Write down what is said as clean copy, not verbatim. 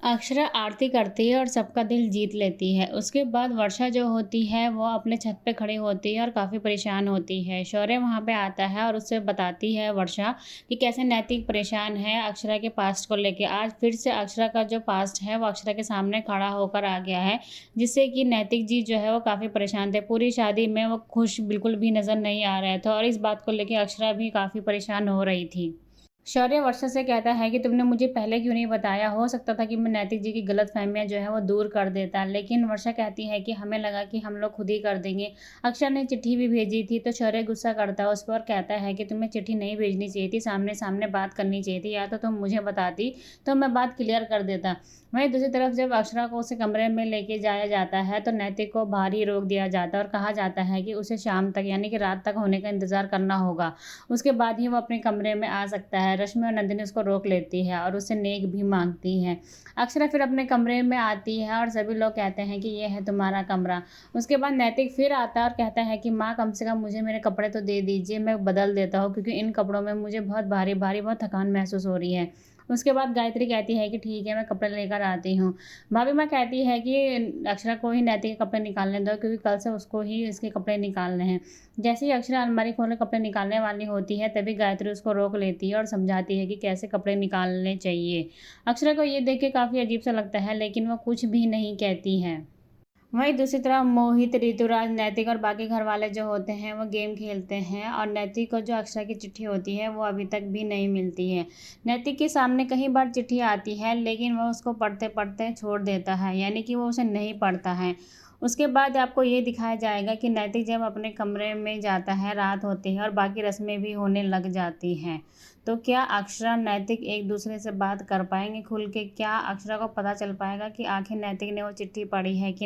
अक्षरा आरती करती है और सबका दिल जीत लेती है। उसके बाद वर्षा जो होती है वो अपने छत पे खड़ी होती है और काफ़ी परेशान होती है। शौर्य वहाँ पे आता है और उससे बताती है वर्षा कि कैसे नैतिक परेशान है अक्षरा के पास्ट को लेके। आज फिर से अक्षरा का जो पास्ट है वो अक्षरा के सामने खड़ा होकर आ गया है, जिससे कि नैतिक जी जो है वो काफ़ी परेशान थे। पूरी शादी में वो खुश बिल्कुल भी नज़र नहीं आ रहे थे और इस बात को लेके अक्षरा भी काफ़ी परेशान हो रही थी। शौर्य वर्षा से कहता है कि तुमने मुझे पहले क्यों नहीं बताया? हो सकता था कि मैं नैतिक जी की गलतफ़हमियाँ जो है वो दूर कर देता। लेकिन वर्षा कहती है कि हमें लगा कि हम लोग खुद ही कर देंगे। अक्षर ने चिट्ठी भी भेजी थी तो शौर्य गुस्सा करता है उस पर और कहता है कि तुम्हें चिट्ठी नहीं भेजनी चाहिए थी, सामने-सामने बात करनी चाहिए थी, या तो तुम मुझे बताती तो मैं बात क्लियर कर देता। वहीं दूसरी तरफ जब अक्षरा को उसे कमरे में लेके जाया जाता है तो नैतिक को बाहर ही रोक दिया जाता है और कहा जाता है कि उसे शाम तक यानी कि रात तक होने का इंतज़ार करना होगा। उसके बाद ही वो अपने कमरे में आ सकता है। रश्मि और नंदिनी उसको रोक लेती है और उससे नेक भी माँगती हैं। अक्षरा फिर अपने कमरे में आती है और सभी लोग कहते हैं कि ये है तुम्हारा कमरा। उसके बाद नैतिक फिर आता है और कहता है कि माँ, कम से कम मुझे मेरे कपड़े तो दे दीजिए, मैं बदल देता हूँ, क्योंकि इन कपड़ों में मुझे बहुत भारी-भारी, बहुत थकान महसूस हो रही है। उसके बाद गायत्री कहती है कि ठीक है, मैं कपड़े लेकर आती हूँ। भाभी माँ कहती है कि अक्षरा को ही नैतिक के कपड़े निकालने दो, क्योंकि कल से उसको ही इसके कपड़े निकालने हैं। जैसे ही अक्षरा अलमारी खोलकर कपड़े निकालने वाली होती है, तभी गायत्री उसको रोक लेती है और समझाती है कि कैसे कपड़े निकालने चाहिए। अक्षरा को ये देख के काफ़ी अजीब-सा लगता है, लेकिन वो कुछ भी नहीं कहती है। वहीं दूसरी तरफ मोहित, ऋतुराज, नैतिक और बाकी घर वाले जो होते हैं वो गेम खेलते हैं और नैतिक को जो अक्षरा की चिट्ठी होती है वो अभी तक भी नहीं मिलती है। नैतिक के सामने कई बार चिट्ठी आती है, लेकिन वह उसको पढ़ते-पढ़ते छोड़ देता है, यानी कि वो उसे नहीं पढ़ता है। उसके बाद आपको ये दिखाया जाएगा कि नैतिक जब अपने कमरे में जाता है, रात होती है और बाकी रस्में भी होने लग जाती हैं। तो क्या अक्षरा, नैतिक एक दूसरे से बात कर पाएँगे खुल के? क्या अक्षरा को पता चल पाएगा कि आखिर नैतिक ने वो चिट्ठी पढ़ी है कि